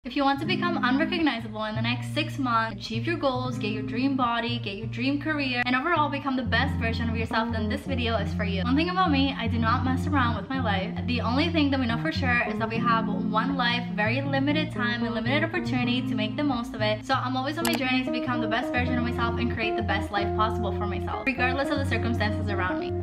If you want to become unrecognizable in the next 6 months, achieve your goals, get your dream body, get your dream career, and overall become the best version of yourself, then this video is for you. One thing about me, I do not mess around with my life. The only thing that we know for sure is that we have one life, very limited time and limited opportunity to make the most of it. So I'm always on my journey to become the best version of myself and create the best life possible for myself, regardless of the circumstances around me.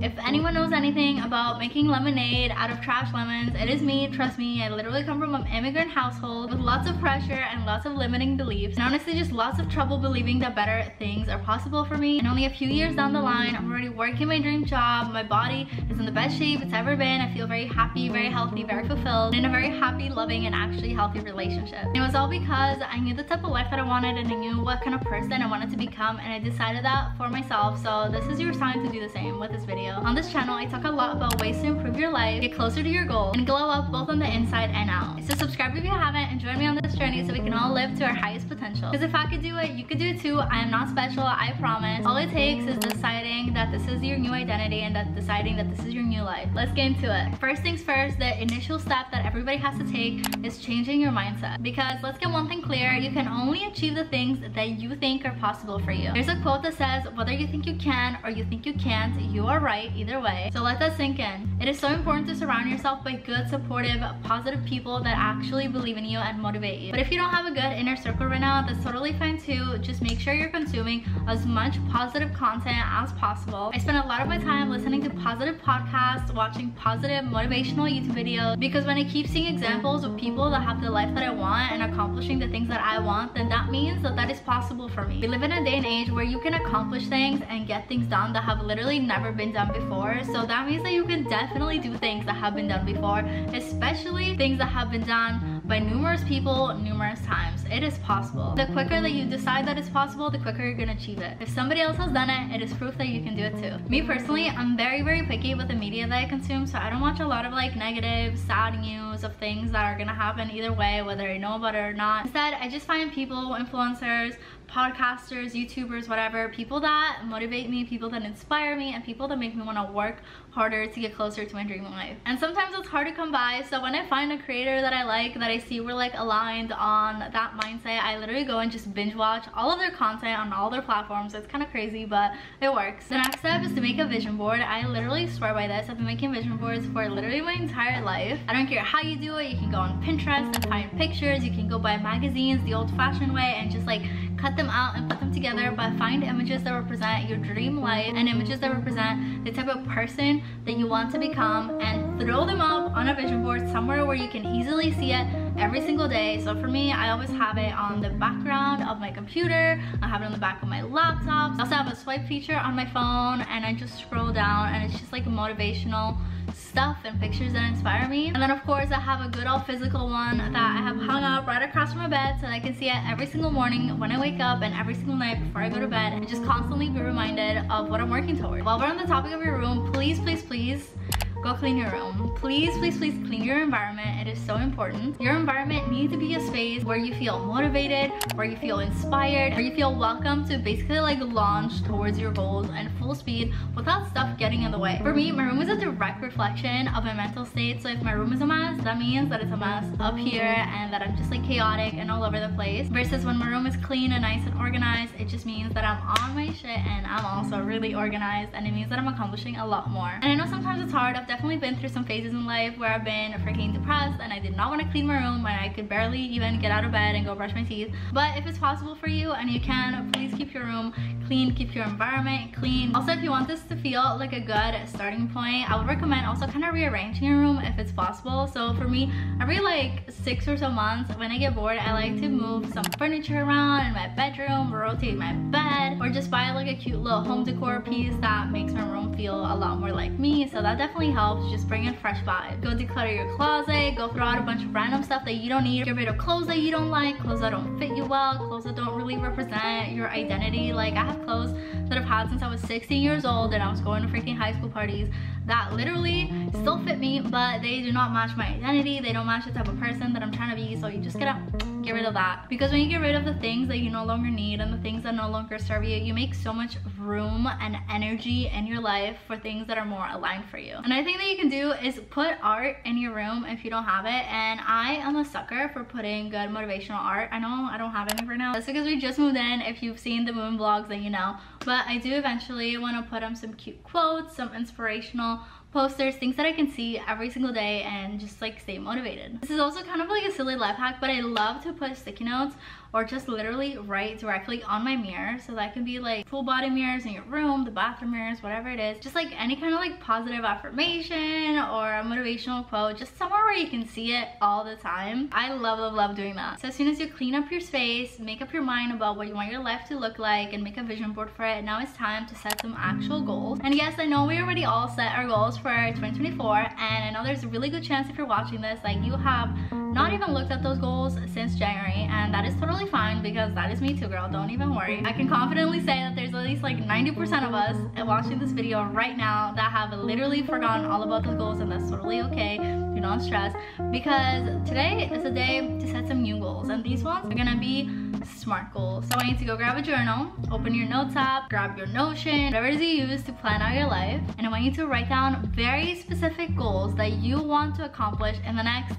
If anyone knows anything about making lemonade out of trash lemons, it is me. Trust me, I literally come from an immigrant household with lots of pressure and lots of limiting beliefs, and honestly just lots of trouble believing that better things are possible for me. And only a few years down the line, I'm already working my dream job. My body is in the best shape it's ever been. I feel very happy, very healthy, very fulfilled, in a very happy, loving, and actually healthy relationship. And it was all because I knew the type of life that I wanted, and I knew what kind of person I wanted to become, and I decided that for myself. So this is your sign to do the same with this video. On this channel, I talk a lot about ways to improve your life, get closer to your goals, and glow up both on the inside and out. So subscribe if you haven't, and join me on this journey so we can all live to our highest potential. Because if I could do it, you could do it too. I am not special, I promise. All it takes is deciding that this is your new identity and that deciding that this is your new life. Let's get into it. First things first, the initial step that everybody has to take is changing your mindset. Because let's get one thing clear, you can only achieve the things that you think are possible for you. There's a quote that says, whether you think you can or you think you can't, you are right either way. So let that sink in. It is so important to surround yourself by good, supportive, positive people that actually believe in you and motivate you. But if you don't have a good inner circle right now, that's totally fine too. Just make sure you're consuming as much positive content as possible. I spend a lot of my time listening to positive podcasts, watching positive motivational YouTube videos, because when I keep seeing examples of people that have the life that I want and accomplishing the things that I want, then that means that that is possible for me. We live in a day and age where you can accomplish things and get things done that have literally never been done before. So that means that you can definitely do things that have been done before, especially things that have been done by numerous people numerous times. It is possible. The quicker that you decide that it's possible, the quicker you're gonna achieve it. If somebody else has done it, it is proof that you can do it too. Me personally, I'm very picky with the media that I consume, so I don't watch a lot of like negative, sad news of things that are gonna happen either way, whether I know about it or not. Instead, I just find people, influencers, podcasters, YouTubers, whatever, people that motivate me, people that inspire me, and people that make me want to work harder to get closer to my dream life. And sometimes it's hard to come by, so when I find a creator that I like, that I see we're like aligned on that mindset, I literally go and just binge watch all of their content on all their platforms. It's kind of crazy, but it works. The next step is to make a vision board. I literally swear by this. I've been making vision boards for literally my entire life. I don't care how you do it. You can go on Pinterest and find pictures. You can go buy magazines the old-fashioned way and just like cut them out and put them together, but find images that represent your dream life and images that represent the type of person that you want to become, and throw them up on a vision board somewhere where you can easily see it every single day. So for me, I always have it on the background of my computer. I have it on the back of my laptop. I also have a swipe feature on my phone, and I just scroll down and it's just like motivational stuff and pictures that inspire me. And then of course I have a good old physical one that I have hung up right across from my bed so that I can see it every single morning when I wake up and every single night before I go to bed, and just constantly be reminded of what I'm working towards. While we're on the topic of your room, please go clean your room. Please clean your environment. It is so important. Your environment needs to be a space where you feel motivated, where you feel inspired, where you feel welcome to basically like launch towards your goals and full speed without stuff getting in the way. For me, my room is a direct reflection of my mental state. So if my room is a mess, that means that it's a mess up here and that I'm just like chaotic and all over the place. Versus when my room is clean and nice and organized, it just means that I'm on my shit and I'm also really organized, and it means that I'm accomplishing a lot more. And I know sometimes it's hard. I've definitely been through some phases in life where I've been freaking depressed and I did not want to clean my room, and I could barely even get out of bed and go brush my teeth. But if it's possible for you and you can, please keep your room clean, keep your environment clean. Also, if you want this to feel like a good starting point, I would recommend also kind of rearranging your room if it's possible. So for me, every like 6 or so months when I get bored, I like to move some furniture around in my bedroom, rotate my bed, or just buy like a cute little home decor piece that makes my room feel a lot more like me. So that definitely helps. Just bring in fresh vibes. Go declutter your closet, go throw out a bunch of random stuff that you don't need, get rid of clothes that you don't like, clothes that don't fit you well, clothes that don't really represent your identity. Like I have clothes that I've had since I was 16 years old and I was going to freaking high school parties that literally still fit me, but they do not match my identity. They don't match the type of person that I'm trying to be. So you just gotta get rid of that, because when you get rid of the things that you no longer need and the things that no longer serve you, you make so much room and energy in your life for things that are more aligned for you. Another thing that you can do is put art in your room if you don't have it, and I am a sucker for putting good motivational art. I know I don't have any for now. That's because we just moved in. If you've seen the moon vlogs, then you know. But I do eventually want to put some cute quotes, some inspirational posters, things that I can see every single day and just like stay motivated. This is also kind of like a silly life hack, but I love to put sticky notes or just literally write directly on my mirror. So that can be like full body mirrors in your room, the bathroom mirrors, whatever it is. Just like any kind of like positive affirmation or a motivational quote, just somewhere where you can see it all the time. I love doing that. So as soon as you clean up your space, make up your mind about what you want your life to look like and make a vision board for it, now it's time to set some actual goals. And yes, I know we already all set our goals for 2024, and I know there's a really good chance if you're watching this like you have not even looked at those goals since January, and that is totally fine because that is me too, girl. Don't even worry. I can confidently say that there's at least like 90% of us watching this video right now that have literally forgotten all about those goals, and that's totally okay. Do not stress, because today is a day to set some new goals, and these ones are gonna be SMART goals. So I want you to go grab a journal, open your notes app, grab your Notion, whatever it is you use to plan out your life, and I want you to write down very specific goals that you want to accomplish in the next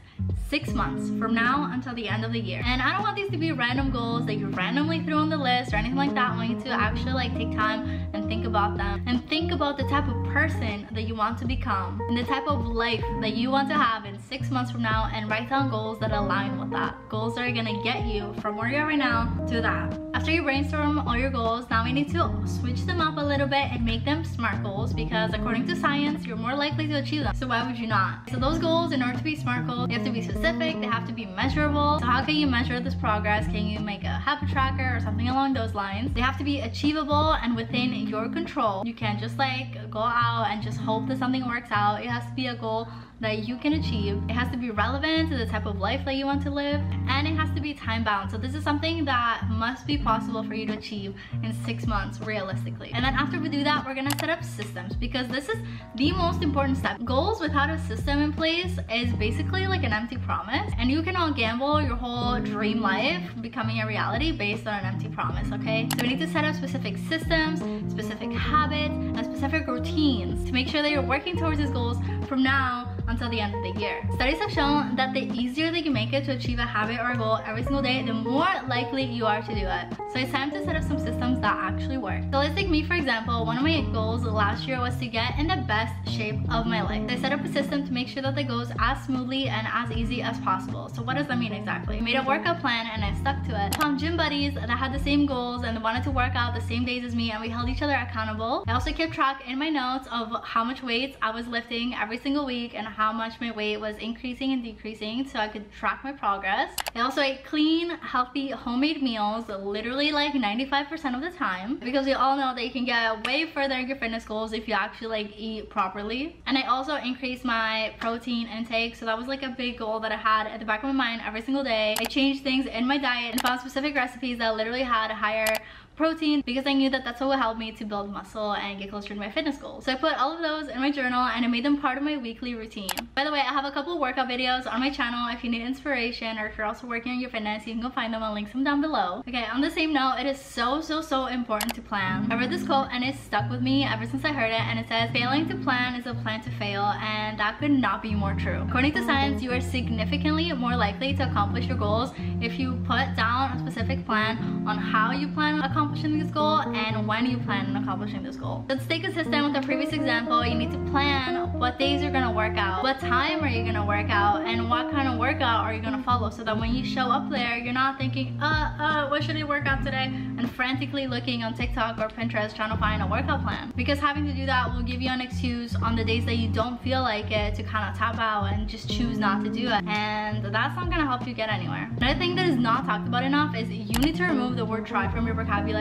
6 months from now until the end of the year. And I don't want these to be random goals that you randomly threw on the list or anything like that. I want you to actually like take time and think about them, and think about the type of person that you want to become and the type of life that you want to have in 6 months from now, and write down goals that align with that. Goals that are gonna get you from where you are right now to that. After you brainstorm all your goals, now we need to switch them up a little bit and make them SMART goals, because according to science, you're more likely to achieve them. So why would you not? So those goals, in order to be SMART goals, they have to be specific, they have to be measurable. So how can you measure this progress? Can you make a habit tracker or something along those lines? They have to be achievable and within your control. You can't just like go out and just hope that something works out. It has to be a goal that you can achieve. It has to be relevant to the type of life that you want to live, and it has to be time bound. So this is something that must be possible for you to achieve in 6 months realistically. And then after we do that, we're gonna set up systems, because this is the most important step. Goals without a system in place is basically like an empty promise, and you can all gamble your whole dream life becoming a reality based on an empty promise, okay? So we need to set up specific systems, specific habits, and specific routines to make sure that you're working towards these goals from now until the end of the year. Studies have shown that the easier that you make it to achieve a habit or a goal every single day, the more likely you are to do it. So it's time to set up some systems that actually work. So let's take me for example. One of my goals last year was to get in the best shape of my life. I set up a system to make sure that it goes as smoothly and as easy as possible. So what does that mean exactly? I made a workout plan and I stuck to it. I found gym buddies that had the same goals and wanted to work out the same days as me, and we held each other accountable. I also kept track in my notes of how much weights I was lifting every single week and how much my weight was increasing and decreasing, so I could track my progress. I also ate clean, healthy, homemade meals literally like 95% of the time, because we all know that you can get way further in your fitness goals if you actually like eat properly. And I also increased my protein intake, so that was like a big goal that I had at the back of my mind every single day. I changed things in my diet and found specific recipes that literally had higher protein, because I knew that that's what would help me to build muscle and get closer to my fitness goals. So I put all of those in my journal and I made them part of my weekly routine. By the way, I have a couple of workout videos on my channel if you need inspiration, or if you're also working on your fitness, you can go find them. I'll link them down below. Okay, on the same note, it is so important to plan. I read this quote and it stuck with me ever since I heard it, and it says, failing to plan is a plan to fail, and that could not be more true. According to science, you are significantly more likely to accomplish your goals if you put down a specific plan on how you plan on accomplishing this goal and when you plan on accomplishing this goal. Let's stay consistent with the previous example. You need to plan what days you're gonna work out, what time are you gonna work out, and what kind of workout are you gonna follow, so that when you show up there, you're not thinking, what should I work out today, and frantically looking on TikTok or Pinterest trying to find a workout plan. Because having to do that will give you an excuse on the days that you don't feel like it to kind of tap out and just choose not to do it, and that's not gonna help you get anywhere. Another thing that is not talked about enough is you need to remove the word try from your vocabulary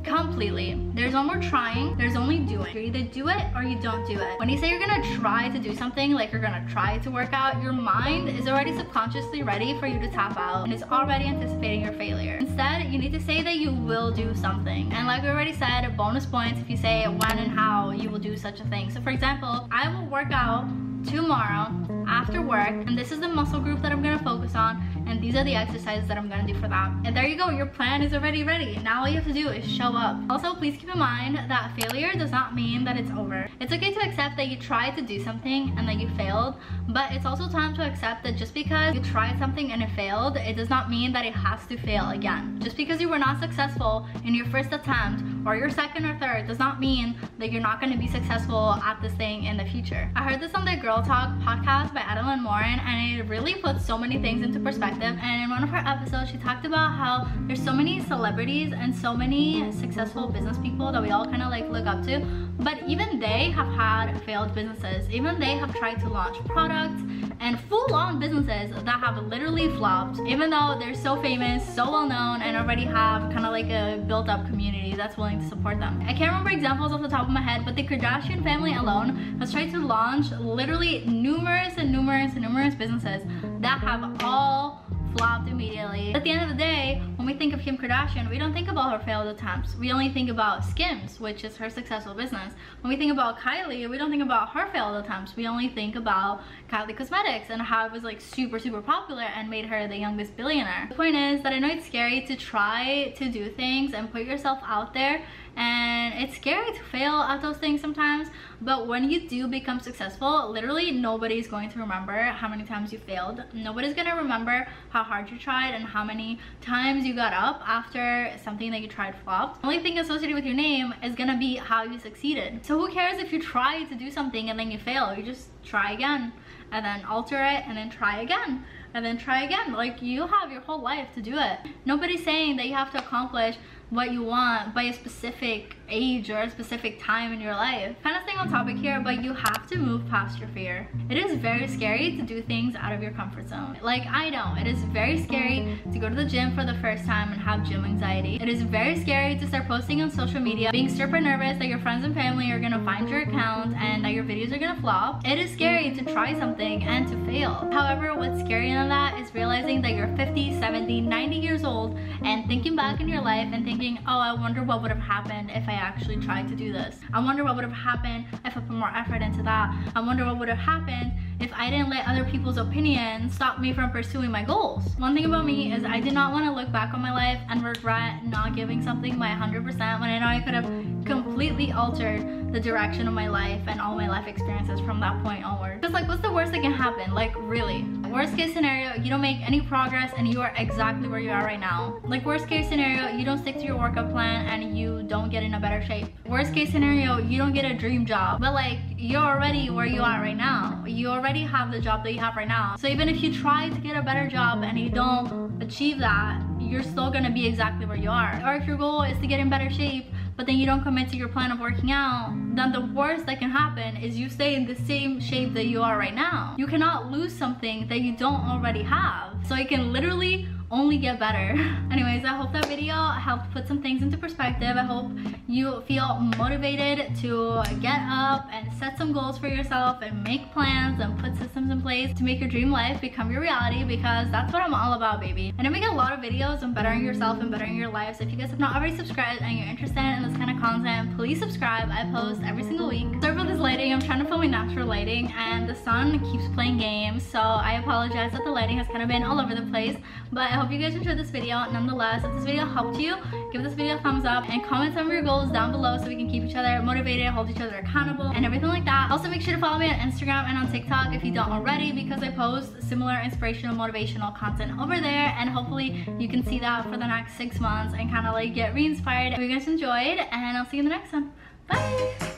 completely. There's no more trying, there's only doing. You either do it or you don't do it. When you say you're gonna try to do something, like you're gonna try to work out, your mind is already subconsciously ready for you to tap out and it's already anticipating your failure. Instead, you need to say that you will do something. And like we already said, bonus points if you say when and how you will do such a thing. So for example, I will work out tomorrow after work, and this is the muscle group that I'm gonna focus on, and these are the exercises that I'm gonna do for that. And there you go, your plan is already ready. Now all you have to do is show up. Also, please keep in mind that failure does not mean that it's over. It's okay to accept that you tried to do something and that you failed, but it's also time to accept that just because you tried something and it failed, it does not mean that it has to fail again. Just because you were not successful in your first attempt or your second or third does not mean that you're not going to be successful at this thing in the future. I heard this on the Girl Talk podcast by Adeline Morin, and it really puts so many things into perspective. And in one of her episodes, she talked about how there's so many celebrities and so many successful business people that we all kind of like look up to, but even they have had failed businesses. Even they have tried to launch products and full-on businesses that have literally flopped, even though they're so famous, so well-known, and already have kind of like a built-up community that's willing to support them. I can't remember examples off the top of my head, but the Kardashian family alone has tried to launch literally numerous businesses that have all flopped immediately. At the end of the day, when we think of Kim Kardashian, we don't think about her failed attempts. We only think about Skims, which is her successful business. When we think about Kylie, we don't think about her failed attempts. We only think about Kylie Cosmetics and how it was like super popular and made her the youngest billionaire. The point is that I know it's scary to try to do things and put yourself out there, and it's scary to fail at those things sometimes, but when you do become successful, literally nobody's going to remember how many times you failed. Nobody's gonna remember how hard you tried and how many times you got up after something that you tried flopped. The only thing associated with your name is gonna be how you succeeded. So who cares if you try to do something and then you fail? You just try again and then alter it and then try again and then try again. Like, you have your whole life to do it. Nobody's saying that you have to accomplish what you want by a specific age or a specific time in your life. Kind of staying on topic here, but you have to move past your fear. It is very scary to do things out of your comfort zone. Like, I know it is very scary to go to the gym for the first time and have gym anxiety. It is very scary to start posting on social media, being super nervous that your friends and family are gonna find your account and that your videos are gonna flop. It is scary to try something and to fail. However, what's scarier than that is realizing that you're 50, 70, 90 years old and thinking back in your life and thinking, oh, I wonder what would have happened if I actually tried to do this. I wonder what would have happened if I put more effort into that. I wonder what would have happened if I didn't let other people's opinions stop me from pursuing my goals. One thing about me is I did not want to look back on my life and regret not giving something my 100% when I know I could have completely altered the direction of my life and all my life experiences from that point onward. Because like, what's the worst that can happen? Like, really? Worst case scenario, you don't make any progress and you are exactly where you are right now. Like, worst case scenario, you don't stick to your workout plan and you don't get in a better shape. Worst case scenario, you don't get a dream job, but like, you're already where you are right now. You already have the job that you have right now. So even if you try to get a better job and you don't achieve that, you're still gonna be exactly where you are. Or if your goal is to get in better shape, but then you don't commit to your plan of working out, then the worst that can happen is you stay in the same shape that you are right now. You cannot lose something that you don't already have. So it can literally only get better. Anyways, I hope that video helped put some things into perspective. I hope you feel motivated to get up and set some goals for yourself and make plans and put systems in place to make your dream life become your reality, because that's what I'm all about, baby. And I make a lot of videos on bettering yourself and bettering your life. So if you guys have not already subscribed and you're interested in this kind of content, please subscribe. I post every single week. Sorry for this lighting. I'm trying to film in natural lighting and the sun keeps playing games, so I apologize that the lighting has kind of been all over the place, but I hope you guys enjoyed this video. Nonetheless, if this video helped you, give this video a thumbs up and comment some of your goals down below so we can keep each other motivated, hold each other accountable, and everything like that. Also, make sure to follow me on Instagram and on TikTok if you don't already, because I post similar inspirational, motivational content over there, and hopefully you can see that for the next 6 months and kind of like get re-inspired. If you guys enjoyed, and I'll see you in the next one. Bye!